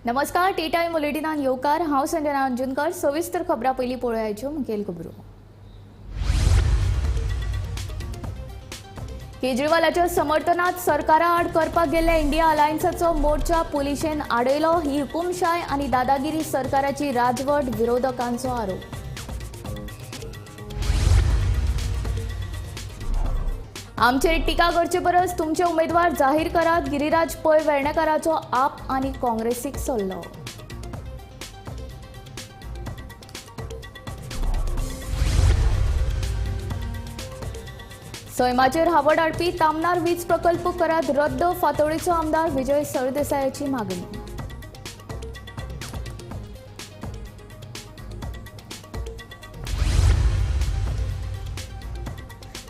नमस्कार T time बुलेटिनान येवकार हांव संजना अंजुनकर। सविस्तर खबरां पयलीं पळोवयाच्यो मुखेल खबरो। केजरीवालाच्या समर्थनात सरकारा आड करपाक गेल्ल्या इंडिया अलायन्साचो मोर्चा पुलिशेन आडयलो। ही हुकुमशाय आनी दादागिरी सरकाराची राजवट, विरोधकांचो आरोप। आमचेर टिका करचे परस तुमचे उमेदवार जाहीर करात, गिरिराज पै वेर्णेकाराचो आप आनी काँग्रेसीक सल्लो। सैमाचेर हावड हाडपी तामनार वीज प्रकल्प करात रद्द, फातोडेचो आमदार विजय सरदेसायाची मागणी।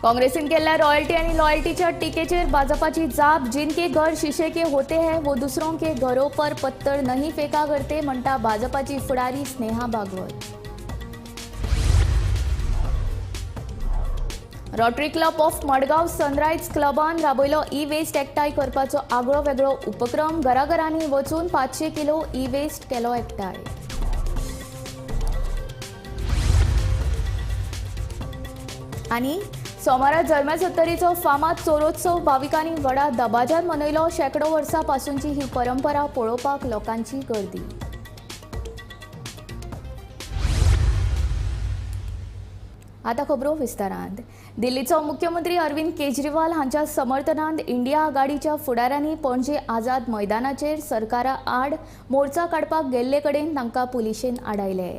काँग्रेसीन केल्ल्या रॉयल्टी आनी लॉयल्टीच्या टिकेचेर भाजपाची जाप। जिनके घर शीशे के होते हैं वो दूसरों के घरों पर पत्थर नहीं फेंका करते, म्हणटा भाजपाची फुडारी Sneha Bhagwat. Rotary Club of Margao Sunrise क्लबान राबयलो ई वेस्ट एकठांय करपाचो आगळो वेगळो उपक्रम। घराघरांनी वचून 500 किलो ई वेस्ट केलो एकठांय। आनी सोमारा जल्म्या सत्तरीचो फामाद चोरोत्सव भाविकांनी व्हडा दबाज्यान मनयलो। शेकडो वर्सां पासूनची ही परंपरा पळोवपाक लोकांची गर्दी। आता खबरो विस्तारांत। दिल्लीचो मुख्यमंत्री अरविंद केजरीवाल हांच्या समर्थनांत इंडिया आघाडीच्या फुडाऱ्यांनी पणजे आझाद मैदानाचेर सरकारा आड मोर्चा काडपाक गेल्ले कडेन तांकां पुलिशेन आडायले।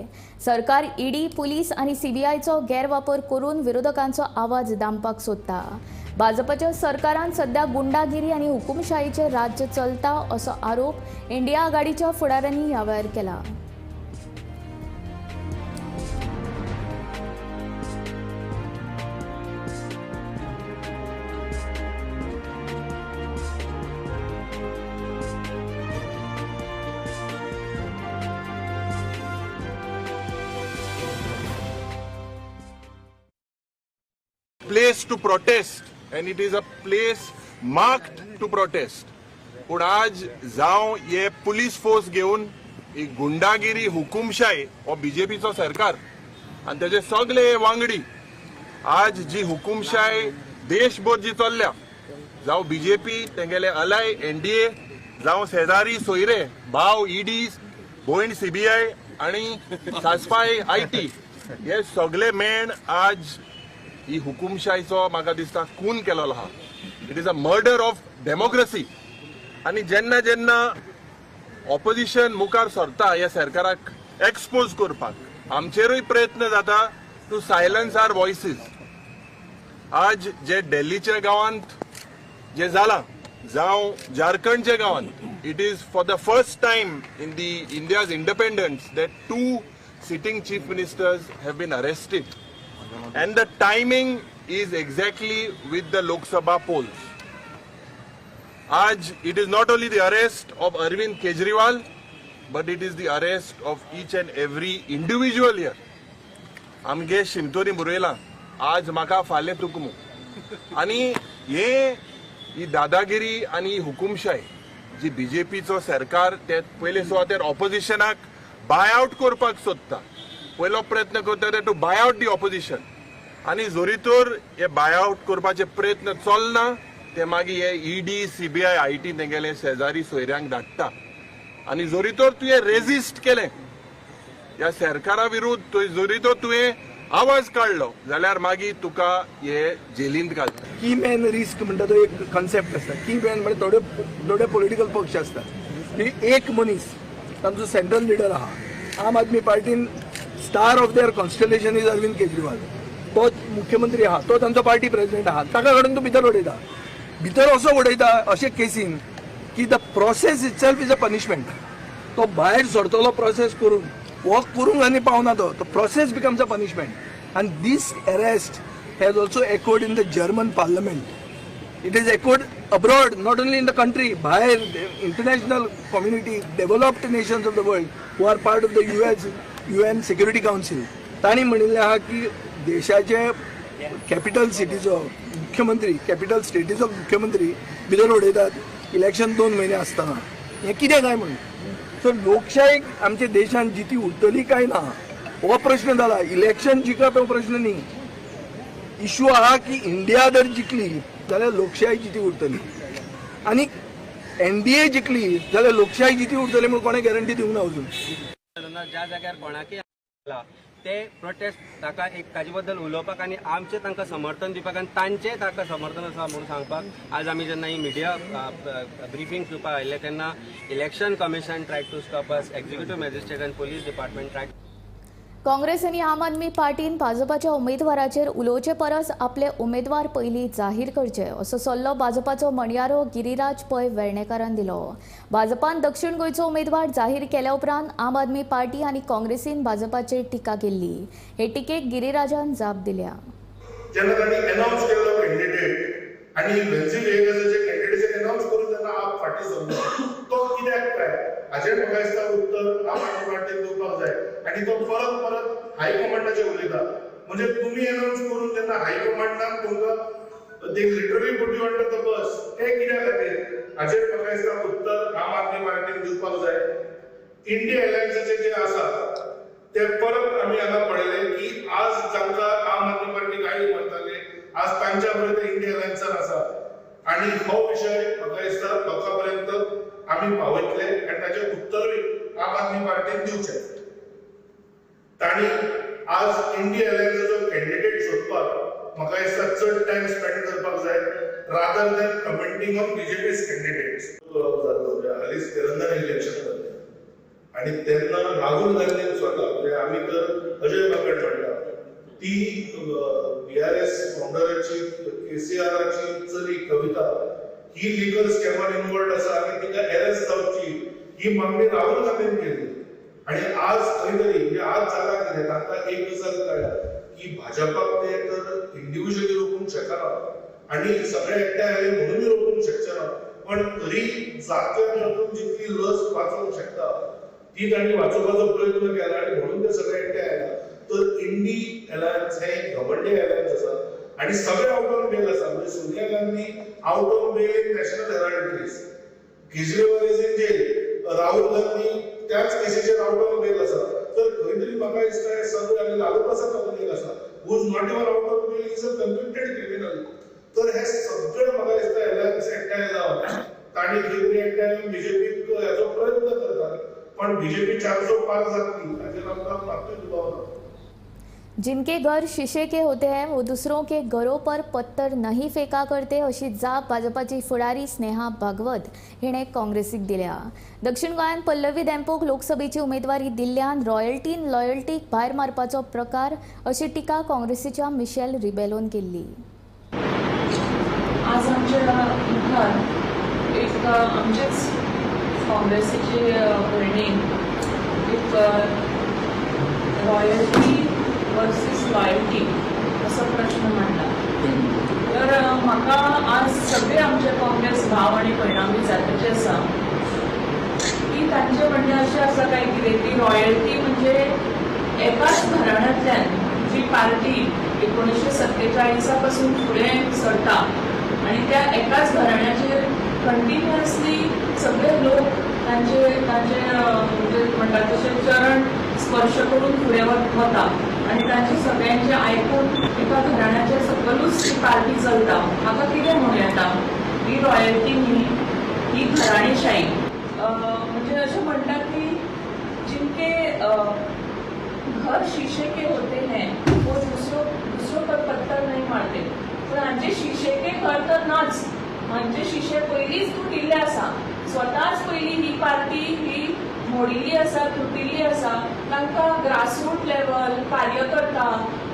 सरकार ईडी, पुलीस आनी सीबीआयचो गैरवापर करून विरोधकांचो आवाज दामपाक सोदता। भाजपाच्या सरकारान सध्या गुंडागिरी आनी हुकुमशाहीचें राज्य चलता असो आरोप इंडिया आघाडीच्या फुडाऱ्यांनी ह्या वेळार केला। Place to protest and it is a place marked to protest. पण आज जावं हे पुलीस फोर्स घेऊन ही गुंडागिरी, हुकुमशाही हो बीजेपीचो सरकार आणि त्याचे सगळे वांगडी आज जी हुकुमशाही देशभर जी चल्ल्या, जावं बीजेपी तेंगेले अलाय एनडीए, जावं शेजारी सोयरे भाव ईडी, भोयण सीबीआय आणि सासपाय आयटी, हे सगळे मेण आज ही हुकुमशाहीचो म्हाका दिसता खून केलेलो आहा। It is a murder of democracy. आणि जेन्ना जेन्ना ऑपोजिशन मुखार सरता या सरकाराक एक्सपोज करपाक, आमचेरूय प्रयत्न जाता टू सायलन्स आवर वॉइसेस। आज जे दिल्लीच्या गावांत जे जाला, जावं झारखंडच्या गावांत, it is for the first time in the India's independence that 2 sitting chief ministers have been arrested. And the timing is exactly with the Lok Sabha polls. Aj, it is not only the arrest of Arvind Kejriwal, but it is the arrest of each and every individual here. Amge Shimtori Murela, आज maka फाले तुकमू. आणि ही दादागिरी आणि हुकुमशाही जी बीजेपीचो सरकार ते पहिले सुवातेर ऑपोजिशनाक bye out करपाक सोदता, पयलो प्रयत्न करता to buy out the opposition. आणि जोरीतोर हे बाय आउट करपाचे प्रयत्न चलना ते मागीर हे ईडी, सीबीआय, आयटी तेंगेले शेजारी सोयऱ्यांक धाडटा। आणि जोरीतोर तुवें रेजिस्ट केलें ह्या सरकारा विरुद्ध, जोरीतोर तुवें आवाज काडलो जाल्यार मागीर तुका हे जेलींत घालता। की मॅन रिस्क म्हणटा तो एक कॉन्सेप्ट आसता। की मॅन म्हणजे थोडे पॉलिटिकल पक्ष आसता की एक मनीस तांचो सेंट्रल लिडर आहा। आम आदमी पार्टीन star of their constellation is Arvind Kejriwal. तो मुख्यमंत्री आहा, तो तांचो पार्टी प्रेसिडेंट आहा, ताका कडून तो भितर उडयता। भितर असो उडयता अशे केसीन की the process itself is a punishment. तो भायर सरतलो प्रोसेस करून वर्क करूंक आनी पावना तो process becomes a punishment. And this arrest has also echoed in the German parliament. It is echoed abroad, not only in the country, भायर international community, developed nations of the world who are part of the UN security council, तांणी म्हणिल्लें आहा की देशाचे capital सिटीचो मुख्यमंत्री, capital स्टेटीचो मुख्यमंत्री भितर उडयतात इलेक्शन 2 महिने आसतना। हे कितें काय म्हणून सो लोकशाही आमच्या देशात जिती उरतली काय ना हो प्रश्न जाला. इलेक्शन जिखप हो प्रश्न न्ही. इशू आहा की इंडिया जर जिखली जाल्यार लोकशाही जिती उरतली आणि NDA जिखली जाल्यार लोकशाही जिती उरतली म्हणून कोणें गॅरंटी दिवंक ना अजून. ज्या जाग्यार कोणाकय ते प्रोटेस्ट ताका एक ताजे बद्दल उलोवपाक आनी आमचें तांकां समर्थन दिवपाक आनी तांचें ताका समर्थन आसा म्हणून सांगपाक आज आमी जेन्ना ही मिडिया ब्रिफींग दिवपाक आयिल्ले तेन्ना election commission try to stop us, executive magistrate आनी पुलीस डिपार्टमेंट ट्राय. काँग्रेस आनी आम आदमी पार्टीन भाजपाच्या उमेदवाराचेर उलोवचे परस आपले उमेदवार पयलीं जाहीर करचे असो सल्लो भाजपाचो म्हणयारो गिरिराज पै वेर्णेकारान दिलो. भाजपान दक्षिण गोंयचो उमेदवार जाहीर केल्या उपरांत आम आदमी पार्टी आनी काँग्रेसीन भाजपाचेर टिका केल्ली. हे टिकेक गिरिराजान जाप दिल्या. जेन्ना तांणी अनाउन्स केल्लो कॅन्डिडेट आनी वेन्झुवेलाचे कॅन्डिडेट अनाउन्स करून जेन्ना आप फाटीं सरलो तो कित्याक काय हाजेर म्हाका दिसता उत्तर आम आदमी पार्टीन दिवपाक जाय. आनी तो परत परत हायकमांडाचेर उलयता. म्हणजे तुमी अनाउन्स करून जेन्ना हायकमांडान तुमकां they literally put you under the bus हे कित्या खातीर हाजेर म्हाका दिसता उत्तर आम आदमी पार्टीन दिवपाक जाय. इंडिया अलायन्साचे जे आसा ते परत आमी हांगा पळयले की आज जांकां आम आदमी पार्टी काही म्हणटाले आज तांच्या बरोबर इंडिया अलायन्सान आसा आणि हो विषय म्हाका दिसता लोकां पर्यंत आमी पावयतले आनी ताचें उत्तरूय आम आदमी पार्टीन दिवचें. तांणी आज इंडिया अलायन्साचो कॅन्डिडेट सोदपाक म्हाका दिसता चड टायम स्पेंड करपाक जाय rather than commenting on BJP's candidates. हालींच तेलंगणा इलेक्शन जालें आणि तेन्ना राहुल गांधीन स्वता म्हणजे आमी तर अजय बागड म्हणटा ती BRS फाउंडराची KCRची चली कविता ही लिगल स्कॅमान इन्वॉल्ड आसा आणि तिका अरेस्ट जावची ही मागणी राहुल गांधीन केली. आणि आज खंय तरी म्हणजे आज जाता कितें तांकां एक गजाल कळ्ळ्या की भाजपाक ते तर इंडिव्हिज्युअली रोखूंक शकना आणि सगळे एकठांय आले म्हणूनय रोखूंक शकचे ना. पण तरी जात्यान रोखून जितली लस वाचोवंक शकता ती तांणी वाचोवपाचो प्रयत्न केला आणि म्हणून ते सगळे एकठांय आयला. तर इंडी अलायन्स हे घमंडी अलायन्स आसा आणि सगळे आउट ऑन बेल आसा. म्हणजे Sonia Gandhi out on bail in National Herald case, Kejriwal is in jail, Rahul Gandhi त्याच केसीचेर आउट ऑन बेल आसा. तर खंय तरी म्हाका दिसता हे सगळे आनी लालू प्रसाद कंपनीक आसा who is not even out on bail is a convicted criminal. तर हे सगळे म्हाका दिसता अलायन्स एकठांय जावन तांणी खंय तरी एकठांय येवन बीजेपीक हेचो प्रयत्न करतात. पण बीजेपी 400 पार जातली हाचेर आमकां मात्तूय दुबाव ना. जिनके घर शीशे के होते हैं वो दूसरों के घरों पर पत्थर नहीं फेंका करते अशी जाप भाजपाची फुडारी स्नेहा भागवत हिणे काँग्रेसीक दिल्या. दक्षिण गोंयांत पल्लवी देंपोक लोकसभेची उमेदवारी दिल्ल्यान रॉयल्टीन लॉयल्टीक भायर मारपाचो प्रकार अशी टिका काँग्रेसीच्या मिशेल रिबेलोन केल्ली. आज आमच्या मुखार एक आमचेच काँग्रेसीची भयणीन एक रॉयल्टी वर्सीस लॉयल्टी असो प्रश्न मांडला. तर म्हाका आज सगळे आमचे काँग्रेस भाव आणि परिणामी जातीचे आसा की तांचे म्हणणें अशें आसा काय कितें की रॉयल्टी म्हणजे एकाच घराण्यांतल्यान जी पार्टी 1947 पासून फुडें सरता आणि त्या एकाच घराण्याचेर कंटिन्युअसली सगळे लोक तांचे म्हणजे म्हणटात तशें चरण स्पर्श करून फुडें वता आणि तांचे सगळ्यांचे आयकून एका घराण्याचेर सकलूच ती पार्टी चलता. म्हाका कितें म्हणूं येता ही रॉयल्टी न्ही, ही घराणीशाही. म्हणजे अशें म्हणटात की जिनके घर शीशे के होते हैं वो दूसरों पर पत्थर नहीं मारते. पण हांचे शीशे के घर तर नाच, हांचे शीशे पयलींच तुटिल्ले आसा. स्वताच पयलीं ही पार्टी ही मोडिल्ली आसा, तुटिल्ली आसा. तांकां ग्रासरूट लेवल कार्यकर्ता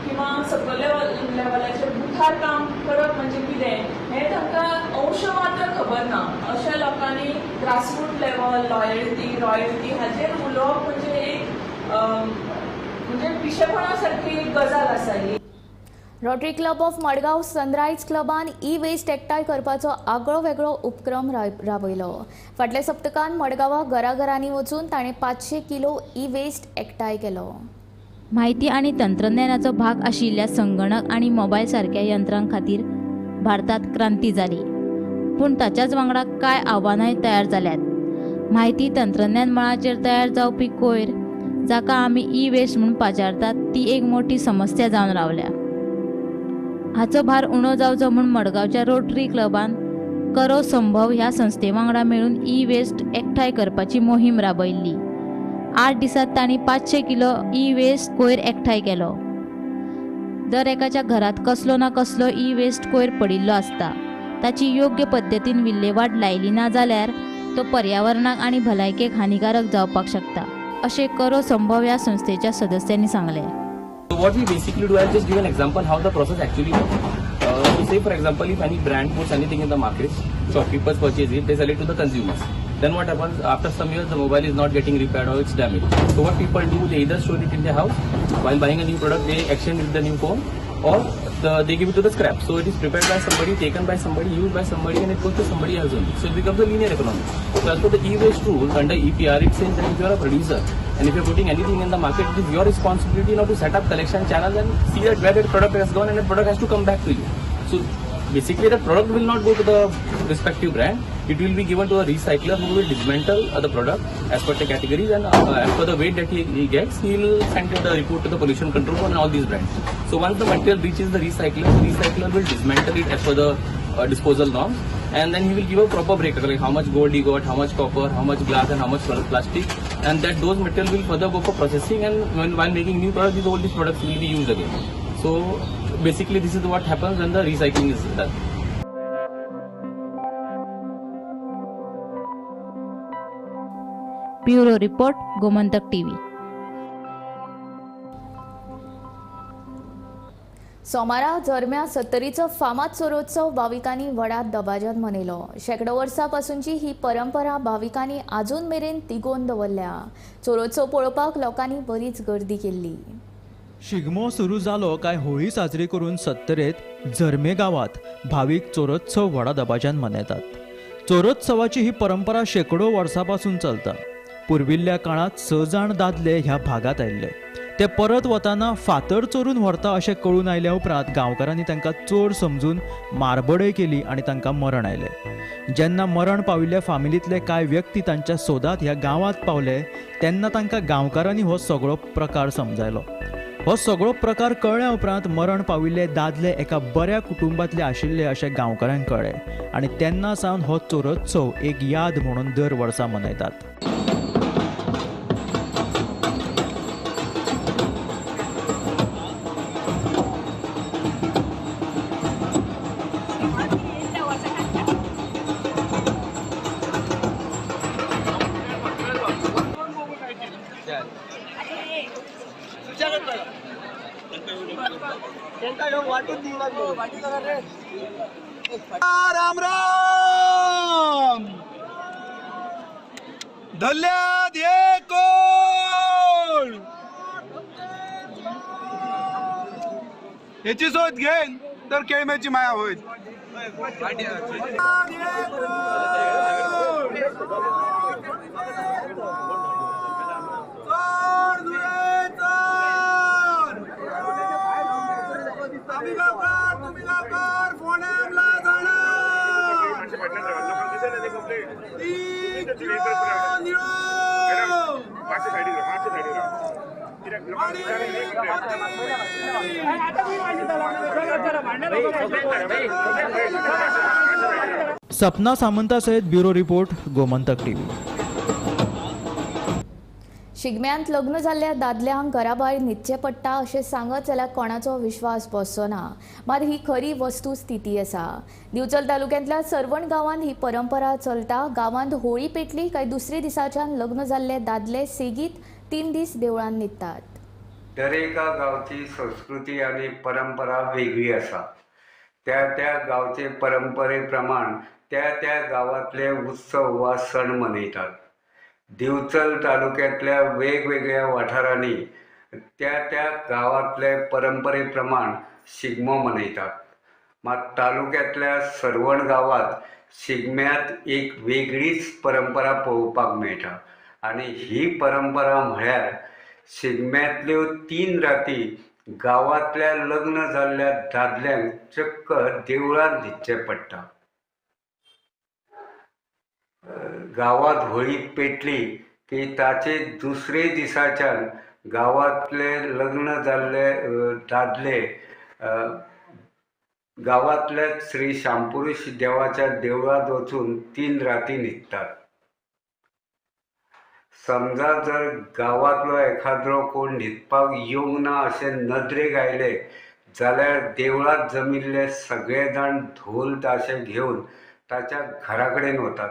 किंवा सकल लेवलाचेर बुथार काम करप म्हणजे कितें हें तांकां अंश मात्र खबर ना. अशा लोकांनी ग्रासरूट लेवल रॉयल्टी हाचेर उलोवप म्हणजे एक म्हणजे पिशेपणा सारकी एक गजाल आसा ही. Rotary Club of Margao Sunrise क्लबान वेस्ट एकठांय करपाचो आगळो वेगळो उपक्रम राबयलो. फाटल्या सप्तकांत मडगांवां घराघरांनी वचून ताणें 500 किलो वेस्ट एकठांय केलो. माहिती आणि तंत्रज्ञानाचो भाग आशिल्ल्या संगणक आणि मोबायल सारक्या यंत्रां खातीर भारतात क्रांती जाली, पूण ताच्याच वांगडा कांय आव्हानांय तयार जाल्यात. माहिती तंत्रज्ञान मळाचेर तयार जावपी कोयर जाका आमी ई वेस्ट म्हणून पाचारतात ती एक मोठी समस्या जावन रावल्या. हाचो भार उणो जावचो म्हूण मडगांवच्या रोटरी क्लबान करो संभव ह्या संस्थे वांगडा मेळून ई वेस्ट एकठांय करपाची मोहीम राबयल्ली. 8 दिसांत तांणी 500 किलो ई वेस्ट कोयर एकठांय केलो. दर एकाच्या घरात कसलो ना कसलो ई वेस्ट कोयर पडिल्लो आसता. ताची योग्य पद्दतीन विल्हेवाट लायली ना जाल्यार तो पर्यावरणाक आनी भलायकेक हानिकारक जावपाक शकता अशें करो संभव ह्या संस्थेच्या सदस्यांनी सांगलें. So what we basically do, I'll just give an example how the process actually works. Say for example, if any brand puts anything in the market, shopkeepers purchase it, they sell it to the consumers. Then what happens? After some years, the mobile is not getting repaired or it's damaged. So what people do, they either store it in their house. While buying a new product, they exchange with the new phone, or they give it to the scrap. So it is prepared by somebody, taken by somebody, used by somebody, and it goes to somebody else only. So it becomes a linear economy. So as per the e-waste rules under EPR, it says that if you are a producer and if you are putting anything in the market, it is your responsibility now to set up collection channels and see that where that product has gone and that product has to come back to you. So basically, the product will not go to the respective brand. It will be given to a recycler who will dismantle the product as per the categories, and as per the weight that he gets, he will send the report to the pollution control board and all these brands. So once the material reaches the recycler will dismantle it as per the disposal norms, and then he will give a proper breakup, like how much gold he got, how much copper, how much glass, and how much plastic, and that those material will further go for processing, and while making new products, all these products will be used again. So basically, this is what happens when the recycling is done. Bureau report, Gomantak TV. सोमारा दरम्यान 70चो फामाद चोरोत्सव भाविकांनी व्हडा दबाज्यान मनयलो. शेकडो वर्सां पासूनची ही परंपरा भाविकांनी आजून मेरेन तिगोवन दवरल्या. चोरोत्सव पळोवपाक लोकांनी बरीच गर्दी केल्ली. शिगमो सुरू जालो काय होळी साजरी करून सत्तरेत झरमे गावात भाविक चोरोत्सव व्हडा दबाज्यान मनयतात. चोरोत्सवाची ही परंपरा शेकडो वर्सांपासून चलता. पुर्विल्ल्या काळात 6 जाण दादले ह्या भागात आयिल्ले. ते परत वताना फातर चोरून व्हरता अशें कळून आयल्या उपरांत गांवकारांनी तांकां चोर समजून मारबडय केली आनी तांकां मरण आयलें. जेन्ना मरण पाविल्ल्या फामिलींतले कांय व्यक्ती तांच्या सोदात ह्या गांवांत पावले तेन्ना तांकां गांवकारांनी हो सगळो प्रकार समजायलो. हो सगळो प्रकार कळ्ळ्या उपरांत मरण पाविल्ले दादले एका बऱ्या कुटुंबांतले आशिल्ले अशें गांवकारांक कळ्ळें आनी तेन्ना सावन हो चोरोत्सव एक याद म्हणून दर वर्सा मनयतात. राम राम धल्ल्यात हे कोण याची शोध घेईन तर केळमेची माया होईल. सपना सामंता सहित ब्युरो रिपोर्ट, गोमंतक टीव्ही. शिगम्यांत लग्न जाल्ल्या दादल्यांक घरा भायर न्हिदचें पडटा अशें सांगत जाल्यार कोणाचो विश्वास बसचोना. मात ही खरी वस्तुस्थिती आसा. दिवचल तालुक्यांतल्या सरवण गांवांत ही परंपरा चलता. गांवांत होळी पेटली काय दुसरे दिसाच्यान लग्न जाल्ले दादले सेगीत 3 दीस देवळांत न्हिदतात. दरेका गावची संस्कृती आणि परंपरा वेगळी आसा. त्या गावचे परंपरे प्रमाण त्या गावातले उत्सव वा सण मनयतात. दिवचल तालुक्यातल्या वेगवेगळ्या वाठारांनी त्या गावातले परंपरे प्रमाण शिगमो मनयतात. मात तालुक्यातल्या सरवण गावात शिगम्यात एक वेगळीच परंपरा पळोवपाक मेळटा आणि ही परंपरा म्हळ्यार शिगम्यातल्यो 3 राती गावातल्या लग्न जाल्ल्या दादल्यांक चक्क देवळांत न्हिदचें पडटा. गावात होळी पेटली की ताचे दुसरे दिसाच्यान गावातले लग्न जाल्ले दादले गावातल्या श्री शांपुरुष देवाच्या देवळात वचून 3 राती न्हिदतात. समजा जर गावातलो एखादो कोण न्हिदपाक येवंक ना अशें नदरेक आयले जाल्यार देवळात जमिल्ले सगळे जाण ढोल ताशे घेवन ताच्या घरा कडेन वतात.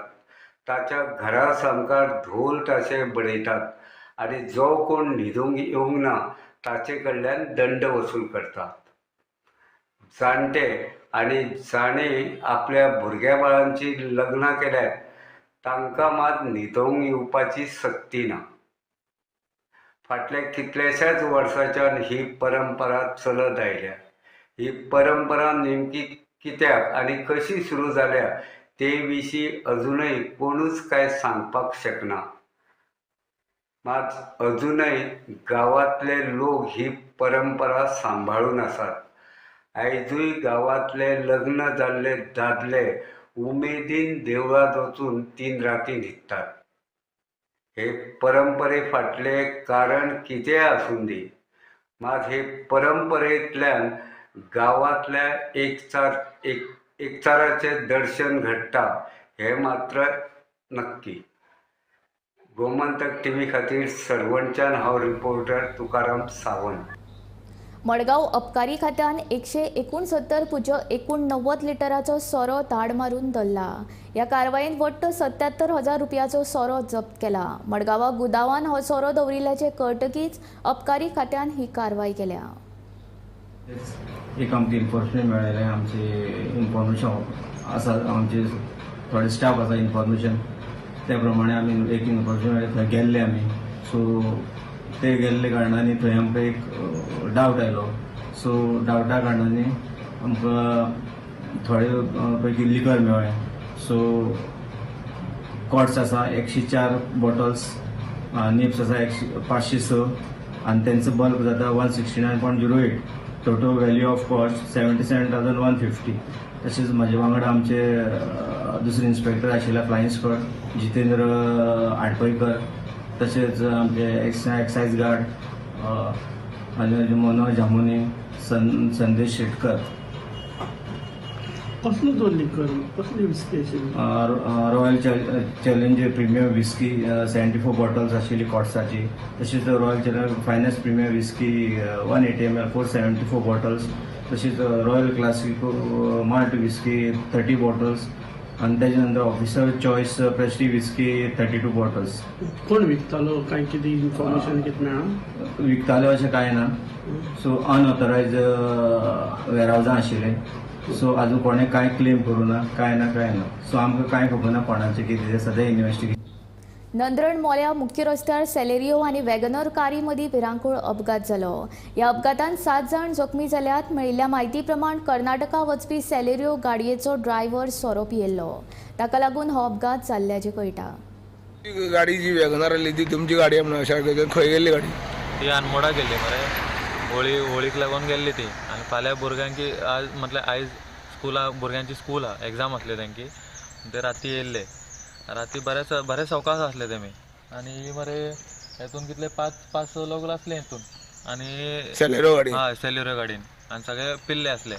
ताच्या घरा सामकार ढोल ताशे बडयतात आनी जो कोण न्हिदूंक येवंक ना ताचे कडल्यान दंड वसूल करतात. जाणटे आनी जाणें आपल्या भुरग्या बाळांची लग्नां केल्यात तांकां मात न्हिदोंक येवपाची सक्ती ना. फाटल्या कितल्याशाच वर्साच्यान ही परंपरा चलत आयल्या. ही परंपरा नेमकी कित्याक आनी कशी सुरू जाल्या ते विशीं अजूनय कोणूच कांय सांगपाक शकना. मात अजूनय गांवांतले लोक ही परंपरा सांबाळून आसात. आयजूय गांवांतले लग्न जाल्ले दादले उमेदीन देवळात वचून 3 राती न्हिदतात. हे परंपरे फाटले कारण कितें आसूं दी, मात हे परंपरेंतल्यान गांवांतल्या एकचाराचें दर्शन घडटा हें मात्र नक्की. गोमंतक टीव्ही खातीर सरवणच्यान हांव रिपोर्टर तुकाराम सावंत. मडगांव अबकारी खात्यान 169.89 लिटराचो सोरो धाड मारून धरला. ह्या कारवायेंत वट्ट 77,000 रुपयाचो सोरो जप्त केला. मडगांवा गुदावान हो सोरो दवरिल्ल्याचे कळटकीच अबकारी खात्यान ही कारवाय केल्या. एक आमची इन्फॉर्मेशन मेळ्ळेलें, आमचे इन्फॉर्मेशन आसा, आमचे थोडे स्टाफ आसा इन्फॉर्मेशन त्या प्रमाणे आमी एक इन्फॉर्मेशन मेळ्ळें थंय गेल्ले आमी. सो ते गेल्ले कारणाने थंय आमकां एक डावट आयलो. सो डावटा कारणाने आमकां थोडे पैकी लिकर मेळ्ळें. सो कॉट्स आसा 104 बॉटल्स, निप्स आसा 506 आनी तेंचो बल्ब जाता 169.08. Total value of cost 77,150. तशेंच म्हाजे वांगडा आमचे दुसरे इन्स्पेक्टर आशिल्ले फ्लायिंग स्क्वॉड जितेंद्र आडपयकर, तशेंच आमचे एक्सायज गार्ड आनी मनोज जामुनी, संदेश शेटकर. कसलो तो लिकर, कसली विस्की आशिल्ली? Royal Challenge premium whisky 74 bottles आशिल्ली कॉट्साची. तशेंच Royal Challenge finest premium whisky 180 ml 474 bottles. तशेंच Royal Classic malt whisky 30 bottles आनी तेजे नंतर Officer Choice Prestige whisky 32 bottles. कोण विकतालो, काय कितें इन्फॉर्मेशन कितें मेळ्ळा? विकताले अशें कांय ना. सो अनऑथरायज वेअरहावजां आशिल्ले. सो आजून कोणें कांय क्लेम करूं ना, कांय ना. सो आमकां कांय खबर ना कोणाचें कितें तें सद्या इन्व्हेस्टिगेशन. नंद्रण मोल्या मुख्य रस्त्यार सेलेरियो आनी वॅगनर कारी मदीं भिरांकूळ अपघात जालो. ह्या अपघातांत 7 जाण जखमी जाल्यात. मेळिल्ल्या म्हायती प्रमाण कर्नाटका वचपी सेलेरियो गाडयेचो ड्रायव्हर सोरो पियेल्लो. ताका लागून हो अपघात जाल्ल्याचें कळटा. गाडी जी वॅगनर आसली ती तुमची गाडी म्हणून अशें खंय गेल्ली गाडी? ती आनमोडा गेल्ली मरे. होळीक लागून गेल्ली ती. आनी फाल्यां भुरग्यांकी आज म्हटल्यार आयज भुरग्यांची स्कूल आहा, एग्जाम आसले तांची. ते राती येयल्ले. राती बरे सवकास आसले तेमी. आनी मरे हेतून कितले 5-6 लोक आसले हेतून. आनी सेलेरियो गाडी? हय, सेलेरियो गाडीन. आनी सगळे पिल्ले आसले.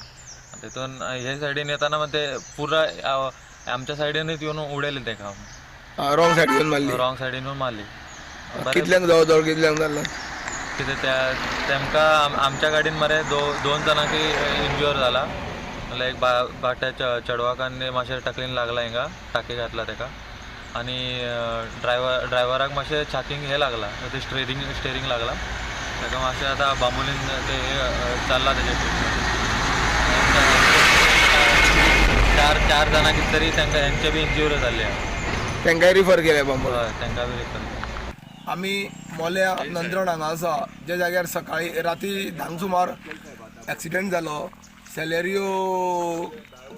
तेतून हे सायडीन येताना ते पुरा आमच्या सायडीनूच येवन उडयले तेका. रॉंग सायडीन मारली? रॉंग सायडीन मारली. कितल्यांक जवळ कितल्यांक जाल्लो? कितें तेमकां आमच्या गाडीन मरे 2 जाणांक इंज्युअर जाला. म्हणल्यार एक बाट्या चेडवाक आनी मातशें तकलेन लागला, हिंगा टाके घातला तेका. आनी ड्रायव्हराक मातशें छातींक हे लागला, ते स्टेरींग लागला तेका मातशें. आतां बांबोलीन ते चल्ला तेजे ट्रिटमेंट. 4 जाणां कितें तरी तांकां हेंचे बी इंज्युरी जाल्ले. तांकांय रिफर केले बांबोली? हय, तांकां बी रिफर. आमी मोल्या नंद्रण हांगा आसा ज्या जाग्यार सकाळी राती 10 सुमार एक्सिडेंट जालो. सेलेरियो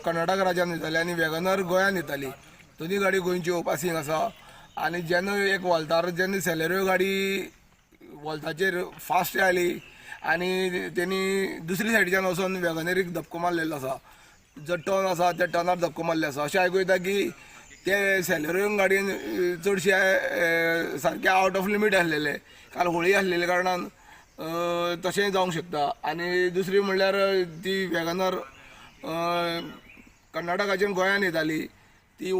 कर्नाटक राज्यांत येताली आनी वॅगनर गोंयांत येताली. दोनी गाडी गोंयच्यो पासींग आसा. आनी जेन्ना एक वॉल्तार जेन्ना सेलेरियो गाडी वॉल्ताचेर फास्ट आयली आनी तेणी दुसरी सायडीच्यान वचून वॅगनरीक धपको मारलेलो आसा. जो टर्न आसा त्या टर्नार धपको मारले आसा. अशें आयकूं येता की ते सॅलरींग गाडयेन चडशे सारके आउट ऑफ लिमीट आसलेले, काल होळी आसलेल्या कारणान तशेंय जावंक शकता. आनी दुसरी म्हणल्यार ती वॅगनार कर्नाटकाच्यान गोंयांत येताली, ती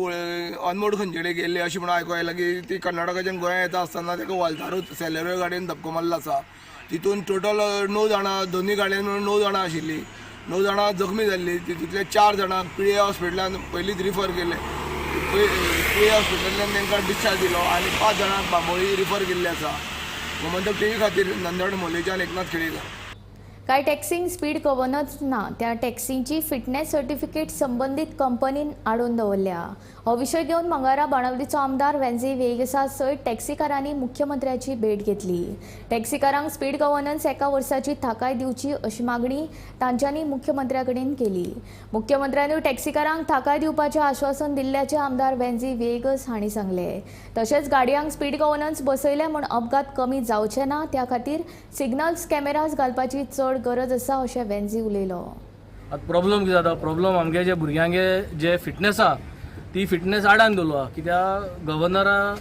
अनमोड खंयचेडे गेल्ली अशें म्हणून आयकूं येयलां की ती कर्नाटकाच्यान गोंयांत येता आसतना ताका वालतारूच सॅलरी गाडयेन धपको मारलो आसा. तितून टोटल 9 जाणां, दोनूय गाडयांनी मेळून 9 जाणां आशिल्लीं. 9 जाणां जखमी जाल्लीं. तितूंतले 4 जाणांक पिळे हॉस्पिटलान पयलींच रिफर केले. पिळे हॉस्पिटलांतल्यान तांकां डिस्चार्ज दिलो आनी 5 जाणांक बांबोळी रिफर केल्ले आसा. गोमंतक टीव्ही खातीर नंदड मोलेच्यान एकनाथ खेडेकर. कांय टॅक्सींक स्पीड गव्हर्नन्स ना, त्या टॅक्सींची फिटनेस सर्टिफिकेट संबंधीत कंपनीन आडून दवरल्या. हो विशय घेवन मंगळारा बाणावलीचो आमदार वेंजी वेगसा सयत टॅक्सीकारांनी मुख्यमंत्र्याची भेट घेतली. टॅक्सीकारांक स्पीड गव्हर्नन्स 1 वर्साची थाकाय दिवची अशी मागणी तांच्यांनी मुख्यमंत्र्या कडेन केली. मुख्यमंत्र्यांनी टॅक्सीकारांक थाकाय दिवपाचें आश्वासन दिल्ल्याचें आमदार वेंजी वेगस हांणी सांगलें. तशेंच गाडयांक स्पीड गव्हर्नन्स बसयले म्हूण अपघात कमी जावचे ना, त्या खातीर सिग्नल्स कॅमेराज घालपाची चड गरज आसा अशें वेंजी उलयलो. आतां प्रॉब्लम कितें जाता, प्रॉब्लम आमगे जे भुरग्यांगे जे फिटनेस आहा ती फिटनेस आडान दवरलो. कित्याक गव्हर्नरा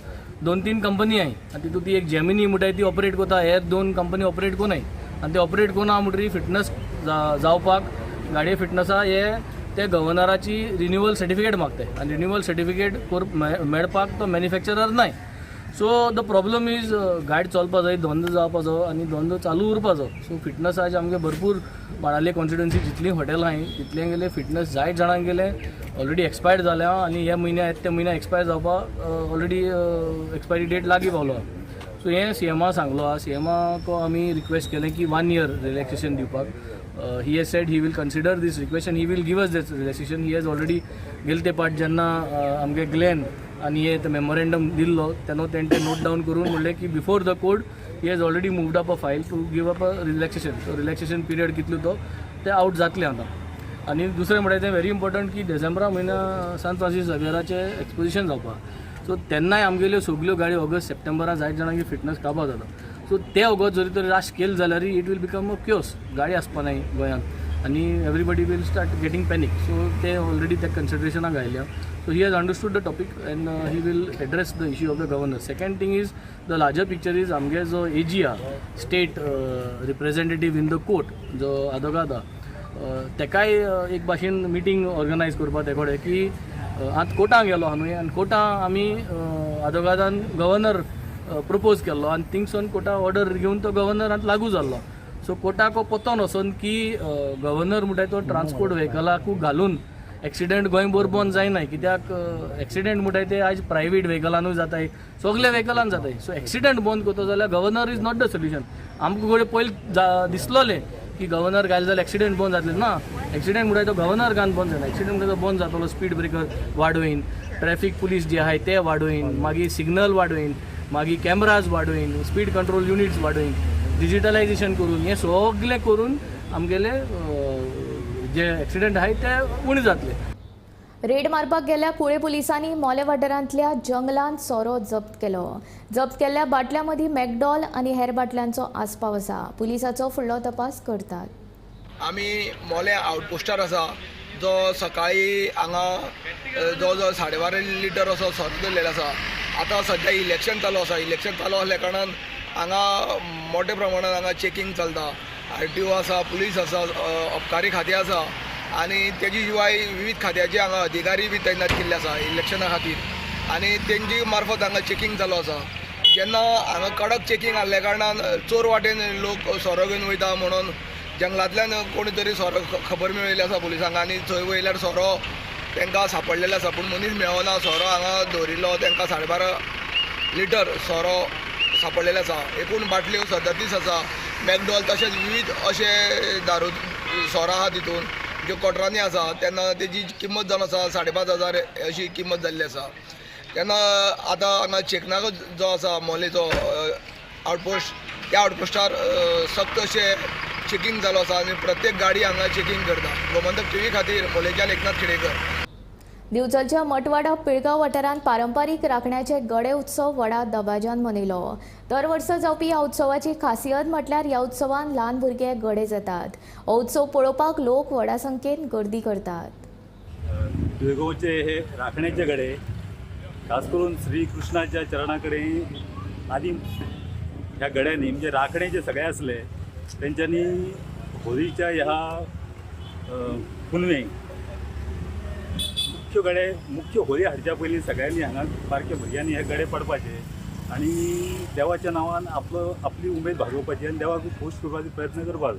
2-3 कंपनी आहाय आनी तितूंत ती एक जेमिनी म्हणटाय ती ऑपरेट करता, हे 2 कंपनी ऑपरेट कोनाय आनी ते ऑपरेट कोना म्हणटरी फिटनेस जावपाक गाडये फिटनेसा हे ते गव्हर्नराची रिन्युअल सर्टिफिकेट मागताय आनी रिन्युअल सर्टिफिकेट मेळपाक तो मॅन्युफॅक्चरर नाय. सो द प्रॉब्लम इज गाडी चलपा जाय, धंदो जावपाचो आनी धंदो चालू उरपाचो. सो फिटनेसाचे आमगे भरपूर बाणावले कॉन्स्टिट्युएन्सी जितलीं हॉटेलां आहाय तितले गेले फिटनेस जायत जाणांक गेले ऑलरेडी एक्सपायर्ड जाल्या आनी ह्या म्हयन्या ते म्हयन्या एक्सपायर जावपाक ऑलरेडी एक्सपायरी डेट लागीं पावलो. सो हें सीएमा सांगलो आहा. सीएमाक आमी रिक्वेस्ट केलें की 1 year रिलॅक्सेशन दिवपाक. He has said he will consider this request and he will give us this relaxation. He has already गेले ते पाट जेन्ना आमगे ग्लेन आनी हे मेमोरेंडम दिल्लो तेन्ना तेंचे नोट डावन करून म्हणलें की before the court he has already moved up a file to give up a relaxation. So relaxation period कितलो तो ते आउट जातलें आतां. आनी दुसरें म्हणटा तें व्हेरी इम्पॉर्टंट की डिसेंबरा म्हयन्या सान फ्रांसीस झेवियराचें एक्सपोजिशन जावपाक. सो तेन्नाय आमगेल्यो सगल्यो गाडी ऑगस्ट सप्टेंबरा जायत जाणांची फिटनेस काबाव जाता. सो ते ऑगस्ट जरी तर राश केले जाल्यार it will become a chaos. गाडी आसपा नाय गोंयांत आनी everybody will start getting panic. So ते ऑलरेडी त्या कन्सिडरेशनाक घायल्या. So he has understood the topic and he will address the issue of the governor. Second thing is the larger picture is आमगे जो AG state representative in the court जो आदोगादा तेकाय एक भाशेन meeting organise करपा ते कडेन की आतां कोर्टाक गेलो आमी आनी कोर्टां आमी आदोगादान गव्हर्नर प्रपोज केल्लो आनी थिंगसून कोर्टा ऑर्डर घेवन तो गव्हर्नर आतां लागू जाल्लो. सो कोर्टाक पत्तो नसून की गव्हर्नर म्हणटा तो ट्रान्सपोर्ट व्हेकलाकू घालून एक्सिडेंट गोंयभर बंद जायनाय. कित्याक एक्सिडेंट म्हणटाय ते आयज प्रायवेट व्हेकलानूय जाताय, सगळे व्हेकलान जाताय. सो एक्सिडेंट बंद करता जाल्यार governor is not the solution. आमकां कडेन पयलीं दिसलोलें की गव्हर्नर घायले जाल्यार एक्सिडेंट बंद जातले. ना, एक्सिडेंट म्हणटाय तो गव्हर्नर घालन बंद जाता. एक्सिडेंट म्हणटा तो बंद जातलो. स्पीड ब्रेकर वाडोवन, ट्रॅफीक पुलीस जे आहाय ते वाडोवन, मागीर सिग्नल वाडोवन, मागीर कॅमेराज वाडोवन, स्पीड कंट्रोल युनिट्स वाडोवन, डिजिटलायजेशन करून हें सगळें करून आमगेले जे एक्सिडेंट आहाय ते उणे जातले. रेड मारपाक गेल्ल्या पुणे पुलिसांनी मोले वाठारांतल्या जंगलांत सोरो जप्त केलो. जप्त केल्ल्या बाटल्या मदीं मॅकडॉल आनी हेर बाटल्यांचो आस्पाव आसा. पुलिसाचो फुडलो तपास करतात. आमी मोले आउटपोस्टार आसा जो सकाळी हांगा जवळ 12.5 लिटर असो सोरो दवरलेलो आसा. आतां सध्या इलेक्शन चालू आसा. इलेक्शन चालू आसल्या कारणान हांगा मोठ्या प्रमाणात हांगा चेकिंग चलता. RTO आसा, पुलीस आसा, अबकारी खातें आसा आनी तेजी शिवाय विविध खात्याचे हांगा अधिकारी बी तैनात केल्ले आसा इलेक्शना खातीर आनी तेंची मार्फत हांगा चेकिंग चालू आसा. जेन्ना हांगा कडक चेकिंग आसल्या कारणान चोर वाटेन लोक सोरो घेवन वयता म्हणून जंगलांतल्यान कोणी तरी सोरो खबर मेळयली आसा पुलिसांक आनी थंय वयल्यार सोरो तांकां सांपडलेलो आसा. पूण मनीस मेळना. सोरो हांगा दवरिल्लो तांकां 12.5 लिटर सोरो सांपडलेलो आसा. एकूण बाटल्यो 37 आसा. मॅकडॉल तशेंच विविध अशे दारू सोरो आहा तितून ज्यो क्वॉटरांनी आसा. तेन्ना तेजी किंमत जावन आसा 5,500 अशी किंमत जाल्ली आसा. तेन्ना आतां हांगा चेकनाको जो आसा मोलेचो आउटपोस्ट त्या आउटपोस्टार सक्त अशे चेकिंग चालू आसा आनी प्रत्येक गाडी हांगा चेकिंग करता. गोमंतक टीव्ही खातीर मोलेच्यान एकनाथ खेडेकर. दिवचलच्या मठवाडा पिळगांव वाठारांत पारंपारीक राखण्याचे गडे उत्सव व्हडा दबाज्यान मनयलो. दर वर्सा जावपी ह्या उत्सवाची खासियत म्हटल्यार ह्या उत्सवान ल्हान भुरगे गडे जातात. हो उत्सव पळोवपाक लोक व्हडा संख्येन गर्दी करतात. पिळगांवचे हे राखण्याचे गडे खास करून श्री कृष्णाच्या चरणाकडे आधी ह्या गड्यांनी म्हणजे राखणे जे सगळे असले त्यांच्यानी होळीच्या ह्या पुनवेक मुख्य होळी हाडच्या पयलीं सगळ्यांनी हांगा बारक्या भुरग्यांनी हे गडे पडपाचे आणि देवाच्या नांवान आपली उमेद भागोवपाची आनी देवाक खूश करपाचो प्रयत्न करपाचो.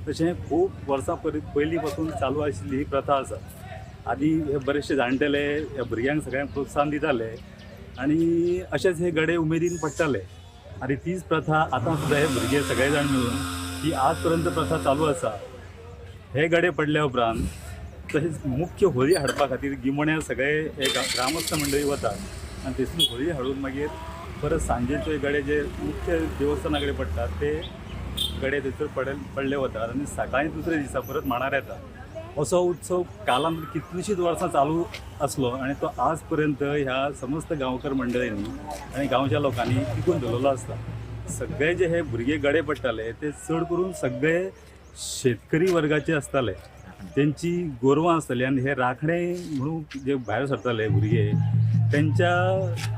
तशें खूब वर्सां पयलीं पासून चालू आशिल्ली ही प्रथा आसा. आदी हे बरेचशे जाणटेले ह्या भुरग्यांक सगळ्यांक प्रोत्साहन दिताले आनी अशेंच हे गडे उमेदीन पडटाले आनी तीच प्रथा आतां सुद्दां हे भुरगे सगळे जाण मिळून ही आज पर्यंत प्रथा चालू आसा. हे गडे पडल्या उपरांत तशेंच मुख्य होळी हाडपा खातीर गिमोण्या सगळे हे ग्रामस्थ मंडळी वतात आनी थंयसून होळी हाडून मागीर परत सांजेचे गडे जे मुख्य देवस्थाना कडेन पडटात ते गडे थंयसर पडले वतात आनी सकाळीं दुसऱ्या दिसा परत मांडार येता. असो उत्सव कालांत कितलींशींच वर्सां चालू आसलो आनी तो आज पर्यंत ह्या समस्त गांवकार मंडळींनी आनी गांवच्या लोकांनी टिकून दवरलो आसता. सगळे जे हे भुरगे गडे पडटाले ते चड करून सगळे शेतकरी वर्गाचे आसताले, त्यांची गोरवां आसतालीं आनी हे राखणे म्हणून जे भायर सरताले भुरगे त्यांच्या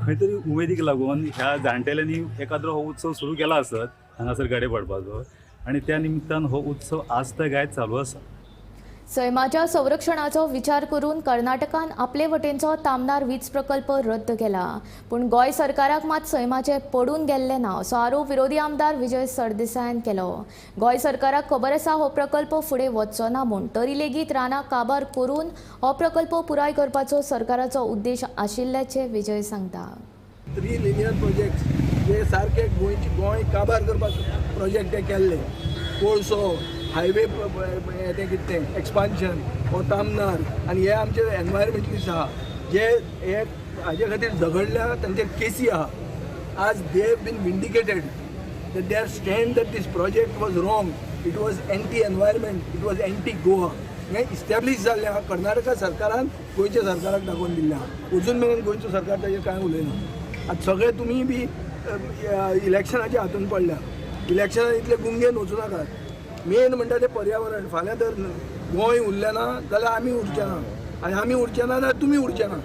खंय तरी उमेदीक लागून ह्या जाणटेल्यांनी एखादो हो उत्सव सुरू केला आसत हांगासर गडे पडपाचो आनी त्या निमित्तान हो उत्सव आज गायत चालू आसा. सैमाच्या संरक्षणाचो विचार करून कर्नाटकान आपले वटेनचो तामनार वीज प्रकल्प रद्द केला, पूण गोंय सरकाराक मात सैमाचे पडून गेल्ले ना असो आरोप विरोधी आमदार विजय सरदेसायान केलो. गोंय सरकाराक खबर आसा हो प्रकल्प फुडें वचचो ना म्हूण, तरी लेगीत रानां काबार करून हो प्रकल्प पुराय करपाचो सरकाराचो उद्देश आशिल्ल्याचे विजय सांगता. 3 लिनियर प्रोजेक्ट्स जे सारके गोंय काबार करपाचो प्रोजेक्ट ते केल्ले, कोळसो हायवे ते कितें एक्सपान्शन हो तामनार आनी हे आमचे एनवायरमेंटलिस्ट आहा जे हे हाजे खातीर झगडल्या तांचेर केसी आहा. आज they have been vindicated that their stand that this project was wrong, it was anti-environment, it was anti-Goa. हे इस्टॅब्लीश जाल्लें आहा. कर्नाटका सरकारान गोंयच्या सरकाराक दाखोवन दिल्लें आहा. अजून मेरेन गोंयचो सरकार ताजेर कांय उलयना. आतां सगळे तुमी बी इलेक्शनाच्या हातून पडल्या. इलेक्शनान इतले गुंगेन वचूं नाकात. मेन म्हणटा तें पर्यावरण. फाल्यां जर गोंय उरलें ना जाल्यार आमी उरचें ना, आनी आमी उरचें ना जाल्यार तुमी उरचें ना.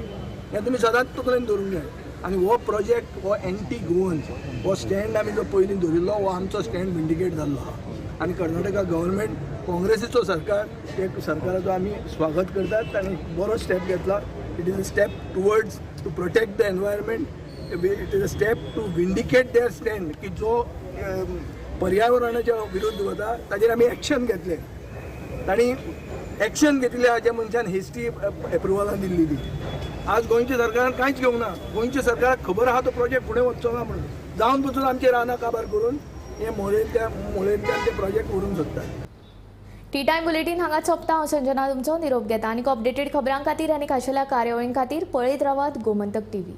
हें तुमी सदांच तकलेन दवरूंक जाय. आनी हो प्रोजेक्ट हो एंटी गोवन हो स्टँड आमी जो पयलीं दवरिल्लो हो आमचो स्टँड विंडिकेट जाल्लो आहा. आनी कर्नाटका गव्हर्मेंट काँग्रेसीचो सरकार ते सरकाराचो आमी स्वागत करतात आनी बरो स्टेप घेतला. It is a step towards to protect the environment. It is a step to vindicate their stand की जो पर्यावरणाच्या विरुद्ध वता ताजेर आमी एक्शन घेतले आनी एक्शन घेतले हाज्या मनशान हेस्टी एप्रुवलां दिल्ली ती. आज गोंयच्या सरकारान कांयच घेवंक ना. गोंयच्या सरकाराक खबर आहा तो प्रोजेक्ट फुडें वचचो ना म्हणून. जावन पसून आमचे रानां काबार करून हे मोळेंतल्यान ते प्रोजेक्ट व्हरूंक सोदतात. टी टायम बुलेटीन हांगा सोंपता. हांव संजना तुमचो निरोप घेता आनी अपडेटेड खबरां खातीर आनी खाशेल्या कार्यावळीं खातीर पळयत रावात Gomantak TV.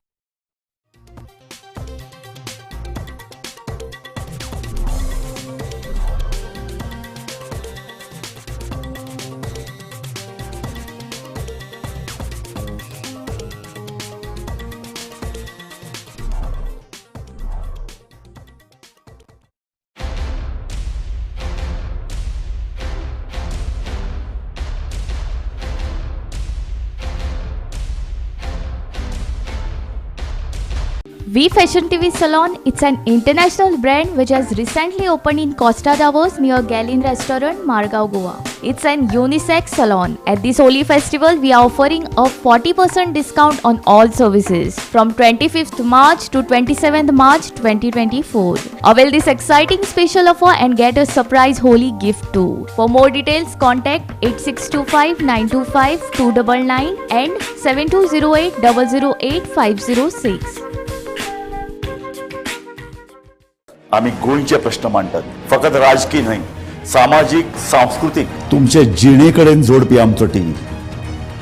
V Fashion TV Salon, it's an international brand which has recently opened in Costa Davos near Gallin Restaurant, Margao, Goa. It's an unisex salon. At this Holi festival, we are offering a 40% discount on all services from 25th March to 27th March 2024. Avail this exciting special offer and get a surprise Holi gift too. For more details, contact 8625 925 299 and 7208 008 506. आम्ही गोंयचे प्रश्न मांडतात, फकत राजकीय नाही, सामाजिक सांस्कृतिक. तुमचे जिणेकडेन जोडपी आमचो टीव्ही,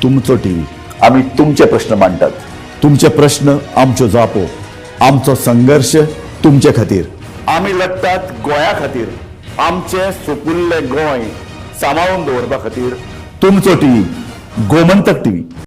तुमचो टीव्ही. आम्ही तुमचे प्रश्न मांडतात, तुमचे प्रश्न आमच्यो जापो, आमचो संघर्ष तुमचे खातीर. आम्ही लढतात गोंया खातीर, आमचे सोपुल्ले गोंय सांबाळून दवरपा खातीर. तुमचो टीव्ही, गोमंतक टीव्ही.